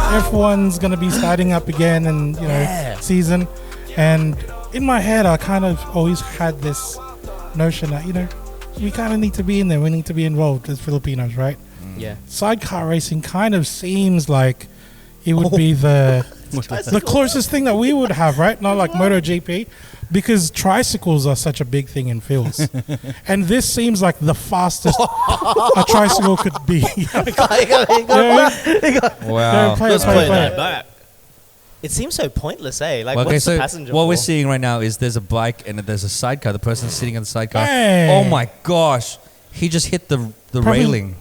F1's gonna be starting up again, and season. And in my head, I kind of always had this notion that we kind of need to be in there. We need to be involved as Filipinos, right? Yeah. Sidecar racing kind of seems like it would be the closest thing that we would have, right? Not like MotoGP, because tricycles are such a big thing in fields. And this seems like the fastest a tricycle could be. Wow. Let's play that back. It seems so pointless, eh? Like, what's the passenger what for? we're seeing right now is there's a bike and there's a sidecar. The person's sitting on the sidecar. Hey. Oh my gosh. He just hit the railing.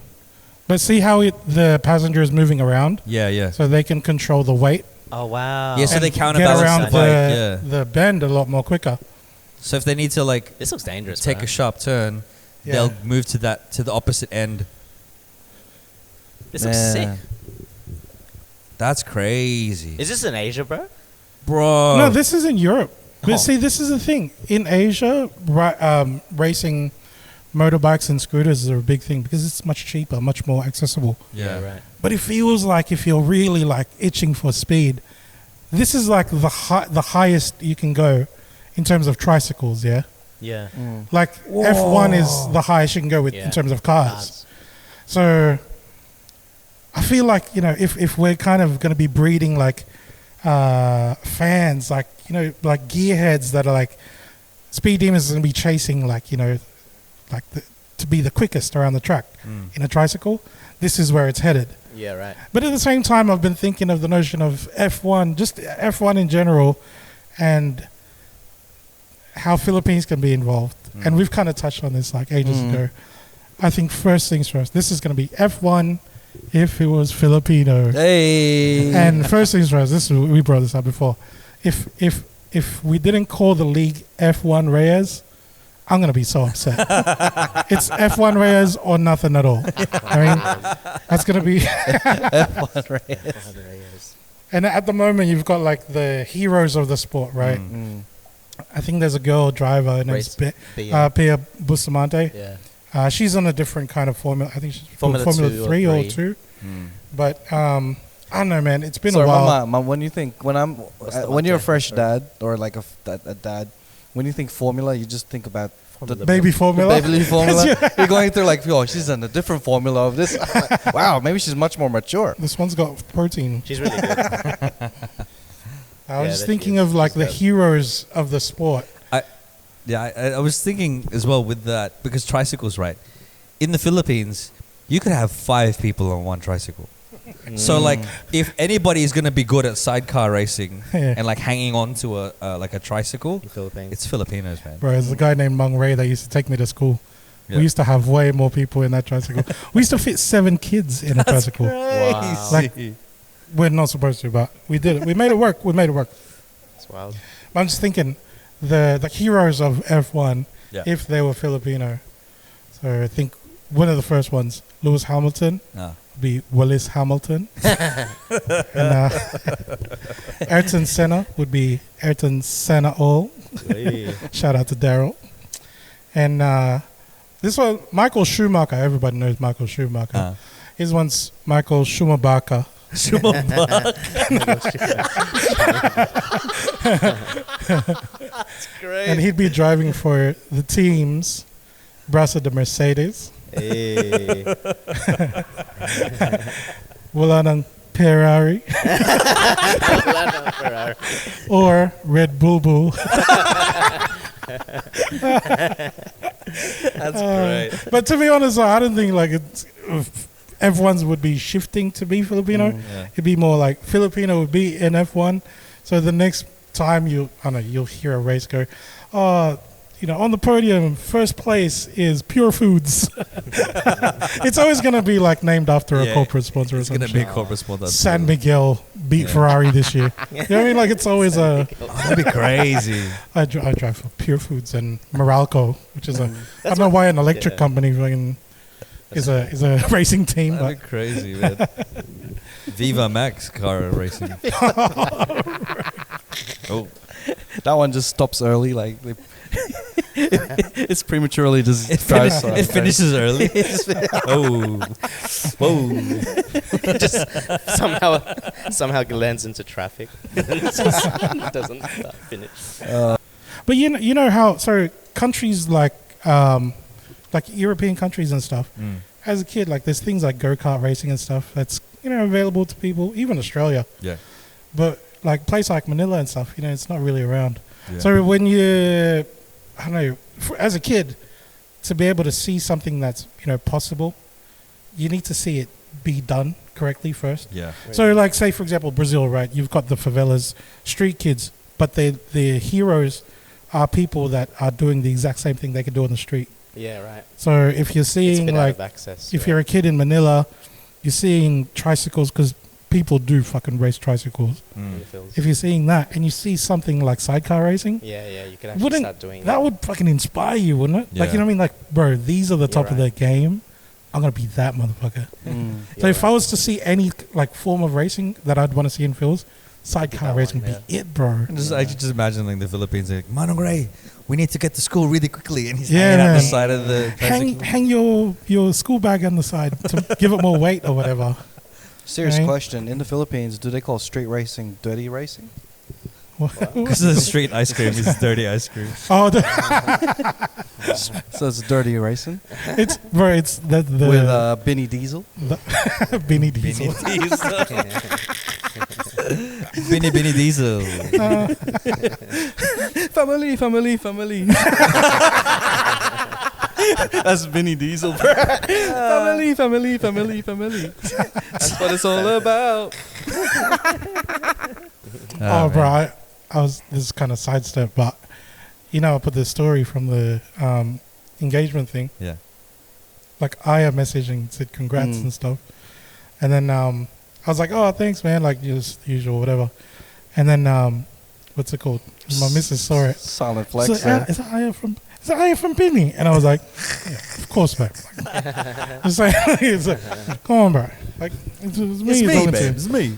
But see how the passenger is moving around? Yeah. So they can control the weight. Oh, wow. Yeah, so and they counterbalance get around the bike. the bend a lot more quicker. So if they need to this looks dangerous. take a sharp turn, they'll move to the opposite end. This looks sick. That's crazy. Is this in Asia, bro? Bro. No, this is in Europe. But see, this is the thing. In Asia, racing motorbikes and scooters are a big thing because it's much cheaper, much more accessible. Yeah, right. But it feels like if you're really itching for speed, this is like the highest you can go in terms of tricycles, yeah? Yeah. Like F1 is the highest you can go with in terms of cars. So I feel like, if we're kind of going to be breeding fans, like gearheads that are speed demons are going to be chasing to be the quickest around the track in a tricycle, this is where it's headed. Yeah, right. But at the same time, I've been thinking of the notion of F1, just F1 in general, and how Philippines can be involved. And we've kind of touched on this ages ago. I think first things first, this is going to be F1 if it was Filipino. Hey. And first things first, we brought this up before. If we didn't call the league F1 Reyes, I'm going to be so upset. It's F1 Reyes or nothing at all. I mean, that's going to be... F1 Reyes. And at the moment, you've got the heroes of the sport, right? I think there's a girl driver, her name's Pia Bustamante. Yeah. She's on a different kind of formula. I think she's Formula 3 or 2. But I don't know, man. It's been a while. Mama, when you're a fresh dad or a dad, when you think formula, you just think about the baby formula. The baby formula. You're going through she's on a different formula of this. Wow, maybe she's much more mature. This one's got protein. She's really good. I was just thinking of the heroes of the sport. I was thinking as well with that, because tricycles, right? In the Philippines, you could have 5 people on one tricycle. So if anybody is going to be good at sidecar racing and hanging on to a tricycle, it's Filipinos, man. Bro, there's a guy named Mung Ray that used to take me to school. Yeah. We used to have way more people in that tricycle. We used to fit 7 kids in a tricycle. Wow. We're not supposed to, but we did it. We made it work. That's wild. But I'm just thinking, the heroes of F1, if they were Filipino. So I think one of the first ones, Lewis Hamilton, would be Willis Hamilton. And Ayrton Senna would be Ayrton Senna All. Shout out to Daryl. And this one, Michael Schumacher. Everybody knows Michael Schumacher. His one's Michael Schumacher. That's great. And he'd be driving for the teams, Brasa de Mercedes. Hey. Wala ng Ferrari. Or Red Bull Bull. That's great. But to be honest, I don't think F1s would be shifting to be Filipino. It'd be more Filipino would be in F1. So the next time you'll hear a race go, on the podium, first place is Pure Foods. It's always going to be named after a corporate sponsor or something. It's going to be a corporate sponsor. San Miguel beat Ferrari this year. You know what I mean? It's always that'd be crazy. I drive for Pure Foods and Meralco, which is I don't know why an electric company is a racing team. That'd be crazy, man. Viva Max car racing. That one just stops early. It's prematurely just it finishes early. Oh, whoa! Just somehow lands into traffic. Doesn't finish. But you know how countries like European countries and stuff. As a kid, like there's things like go-kart racing and stuff that's available to people, even Australia. Yeah. But like place like Manila and stuff, it's not really around. Yeah. So when I don't know, as a kid, to be able to see something that's possible, you need to see it be done correctly first. Yeah. So like say for example Brazil, right? You've got the favelas, street kids, but the heroes are people that are doing the exact same thing they could do on the street. Yeah, right. So if you're seeing like, access, if you're a kid in Manila, you're seeing tricycles because people do fucking race tricycles. If you're seeing that and you see something like sidecar racing, you could actually start doing that. Would fucking inspire you, wouldn't it? Yeah. Like, you know what I mean? Like, bro, these are the top of the game. I'm going to be that motherfucker. So if I was to see any like form of racing that I'd want to see in Phil's, sidecar racing would be it, bro. I could just imagine like the Philippines like, Manong Ray, we need to get to school really quickly, and he's hanging out the side of the hang your school bag on the side to give it more weight or whatever. Serious question. In the Philippines, do they call street racing dirty racing? Because the street ice cream is dirty ice cream. Oh, so it's dirty racing? It's the with Benny Diesel? Benny Diesel. Benny Diesel. Family. That's Benny Diesel, bro. Family. That's what it's all about. Bro, this is kind of sidestep, but I put this story from the engagement thing. Yeah. Like Aya messaging said congrats and stuff, and then I was like, oh thanks man, like just usual whatever, and then what's it called? My missus saw it. Solid flex. Is that Aya from Benny? And I was like, yeah, of course, man. It's like, come on, bro. Like, it's me, babe. It's me.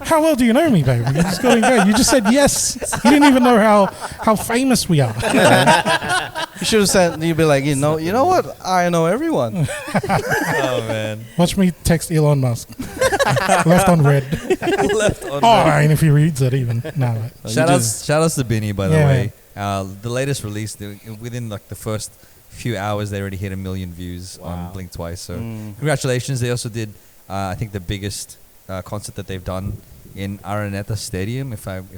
How well do you know me, babe? You just got engaged. You just said yes. You didn't even know how famous we are. You should have said. You'd be like, you know what? I know everyone. Oh man. Watch me text Elon Musk. Left on red. And if he reads it, even no. Shout outs to Benny, by the way. The latest release, within like the first few hours, they already hit 1 million views on Blink Twice. So congratulations. They also did, I think, the biggest concert that they've done in Araneta Stadium, if I'm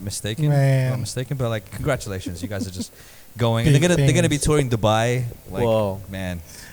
mistaken. Man. Not mistaken, but like congratulations, you guys are just going. And they're gonna be touring Dubai. Like, Whoa, man.